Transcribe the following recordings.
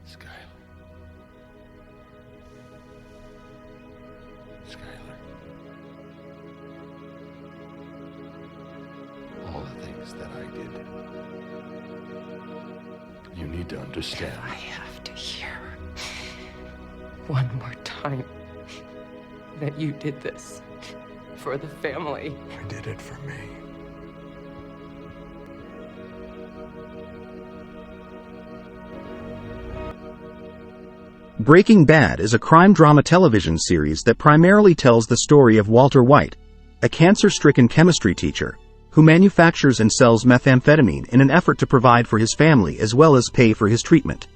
Skylar. Skylar. All the things that I did. You need to understand. I have to hear one more time that you did this for the family. I did it for me. Breaking Bad is a crime drama television series that primarily tells the story of Walter White, a cancer-stricken chemistry teacher, who manufactures and sells methamphetamine in an effort to provide for his family as well as pay for his treatment.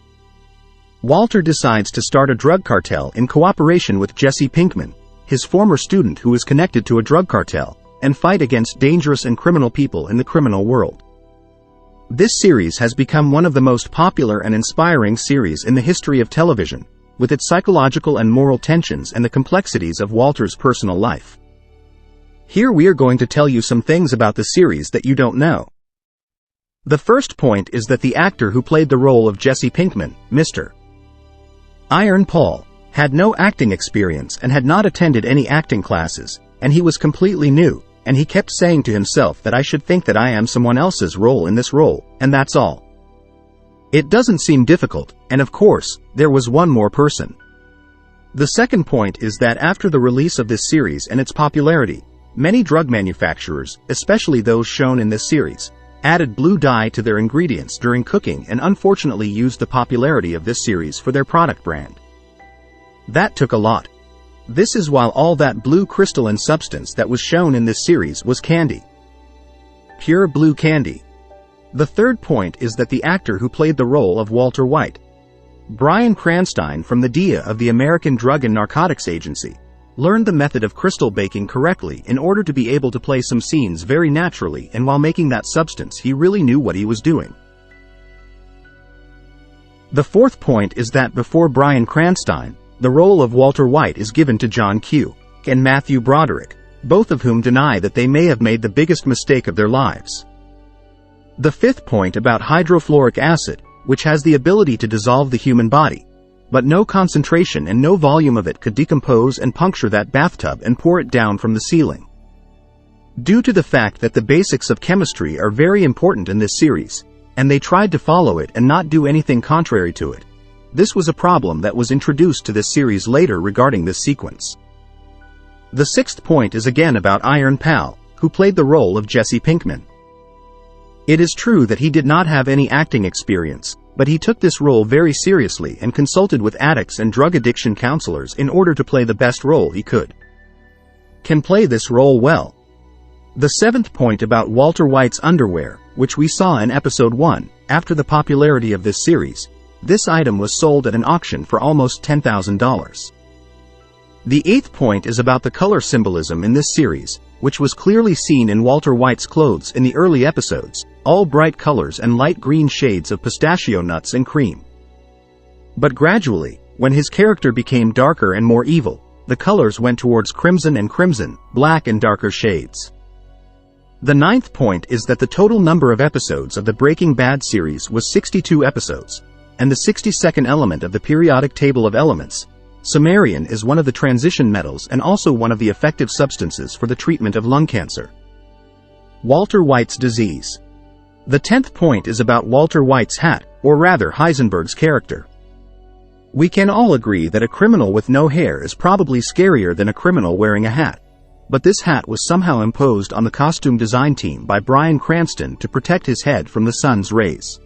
Walter decides to start a drug cartel in cooperation with Jesse Pinkman, his former student who is connected to a drug cartel, and fight against dangerous and criminal people in the criminal world. This series has become one of the most popular and inspiring series in the history of television, with its psychological and moral tensions and the complexities of Walter's personal life. Here we are going to tell you some things about the series that you don't know. The first point is that the actor who played the role of Jesse Pinkman, Mr. Iron Paul, had no acting experience and had not attended any acting classes, and he was completely new, and he kept saying to himself that I should think that I am someone else's role in this role, and that's all. It doesn't seem difficult, and of course, there was one more person. The second point is that after the release of this series and its popularity, many drug manufacturers, especially those shown in this series, added blue dye to their ingredients during cooking and unfortunately used the popularity of this series for their product brand. That took a lot. This is while all that blue crystalline substance that was shown in this series was candy. Pure blue candy. The third point is that the actor who played the role of Walter White, Bryan Cranston from the DEA of the American Drug and Narcotics Agency, learned the method of crystal baking correctly in order to be able to play some scenes very naturally, and while making that substance he really knew what he was doing. The fourth point is that before Bryan Cranston, the role of Walter White is given to John Q. and Matthew Broderick, both of whom deny that they may have made the biggest mistake of their lives. The fifth point about hydrofluoric acid, which has the ability to dissolve the human body, but no concentration and no volume of it could decompose and puncture that bathtub and pour it down from the ceiling. Due to the fact that the basics of chemistry are very important in this series, and they tried to follow it and not do anything contrary to it, this was a problem that was introduced to this series later regarding this sequence. The sixth point is again about Iron Pal, who played the role of Jesse Pinkman. It is true that he did not have any acting experience, but he took this role very seriously and consulted with addicts and drug addiction counselors in order to play the best role he could. Can play this role well. The seventh point about Walter White's underwear, which we saw in episode 1, after the popularity of this series, this item was sold at an auction for almost $10,000. The eighth point is about the color symbolism in this series, which was clearly seen in Walter White's clothes in the early episodes, all bright colors and light green shades of pistachio nuts and cream. But gradually, when his character became darker and more evil, the colors went towards crimson and crimson, black and darker shades. The ninth point is that the total number of episodes of the Breaking Bad series was 62 episodes, and the 62nd element of the periodic table of elements, samarium, is one of the transition metals and also one of the effective substances for the treatment of lung cancer. Walter White's disease. The 10th point is about Walter White's hat, or rather Heisenberg's character. We can all agree that a criminal with no hair is probably scarier than a criminal wearing a hat. But this hat was somehow imposed on the costume design team by Bryan Cranston to protect his head from the sun's rays.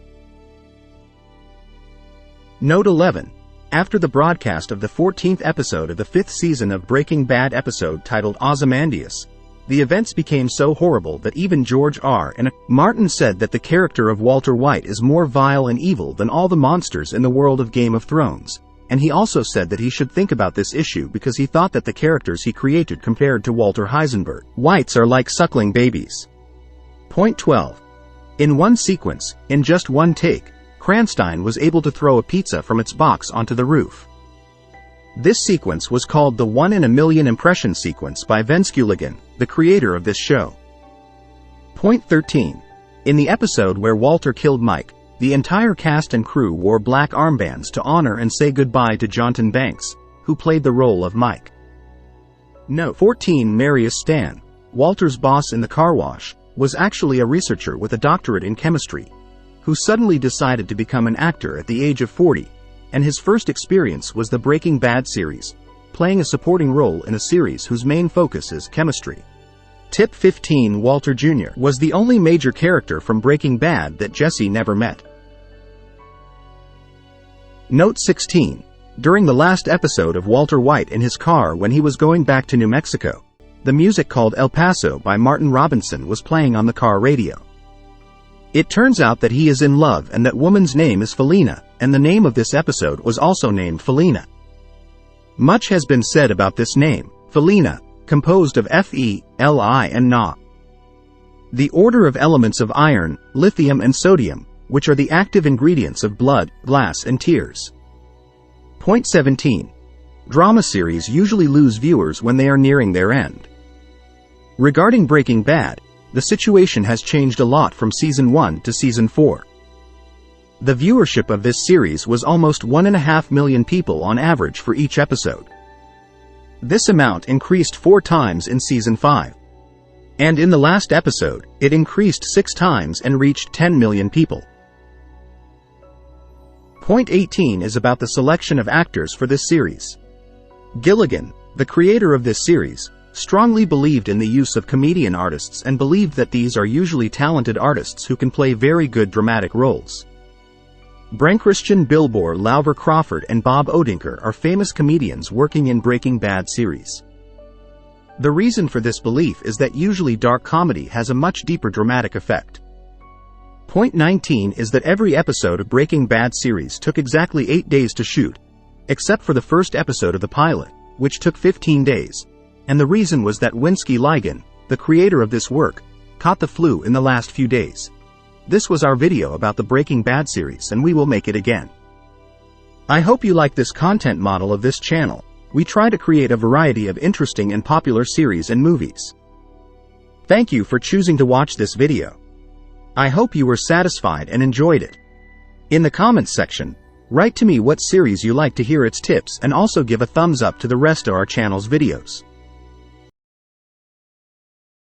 Note 11. After the broadcast of the 14th episode of the 5th season of Breaking Bad episode titled Ozymandias, the events became so horrible that even George R. and Martin said that the character of Walter White is more vile and evil than all the monsters in the world of Game of Thrones, and he also said that he should think about this issue because he thought that the characters he created compared to Walter Heisenberg, Whites are like suckling babies. Point 12. In one sequence, in just one take, Cranston was able to throw a pizza from its box onto the roof. This sequence was called the 1 in a million impression sequence by Vince Gilligan, the creator of this show. Point 13. In the episode where Walter killed Mike, The entire cast and crew wore black armbands to honor and say goodbye to Jonathan Banks, who played the role of Mike. Note 14. Marius Stan, Walter's boss in the car wash, was actually a researcher with a doctorate in chemistry, who suddenly decided to become an actor at the age of 40, and his first experience was the Breaking Bad series, playing a supporting role in a series whose main focus is chemistry. Tip 15. Walter Jr. was the only major character from Breaking Bad that Jesse never met. Note 16. During the last episode of Walter White in his car when he was going back to New Mexico, the music called El Paso by Martin Robinson was playing on the car radio. It turns out that he is in love and that woman's name is Felina, and the name of this episode was also named Felina. Much has been said about this name, Felina, composed of F-E-L-I and Na. The order of elements of iron, lithium and sodium, which are the active ingredients of blood, glass and tears. Point 17. Drama series usually lose viewers when they are nearing their end. Regarding Breaking Bad, the situation has changed a lot from Season 1 to Season 4. The viewership of this series was almost 1.5 million people on average for each episode. This amount increased 4 times in Season 5. And in the last episode, it increased 6 times and reached 10 million people. Point 18 is about the selection of actors for this series. Gilligan, the creator of this series, strongly believed in the use of comedian artists and believed that these are usually talented artists who can play very good dramatic roles. Christian Bilbor, Lauver Crawford and Bob Odenkirk are famous comedians working in Breaking Bad series. The reason for this belief is that usually dark comedy has a much deeper dramatic effect. Point 19 is that every episode of Breaking Bad series took exactly 8 days to shoot, except for the first episode of the pilot, which took 15 days, and the reason was that Winsky Ligon, the creator of this work, caught the flu in the last few days. This was our video about the Breaking Bad series, and we will make it again. I hope you like this content model of this channel. We try to create a variety of interesting and popular series and movies. Thank you for choosing to watch this video. I hope you were satisfied and enjoyed it. In the comments section, write to me what series you like to hear its tips and also give a thumbs up to the rest of our channel's videos.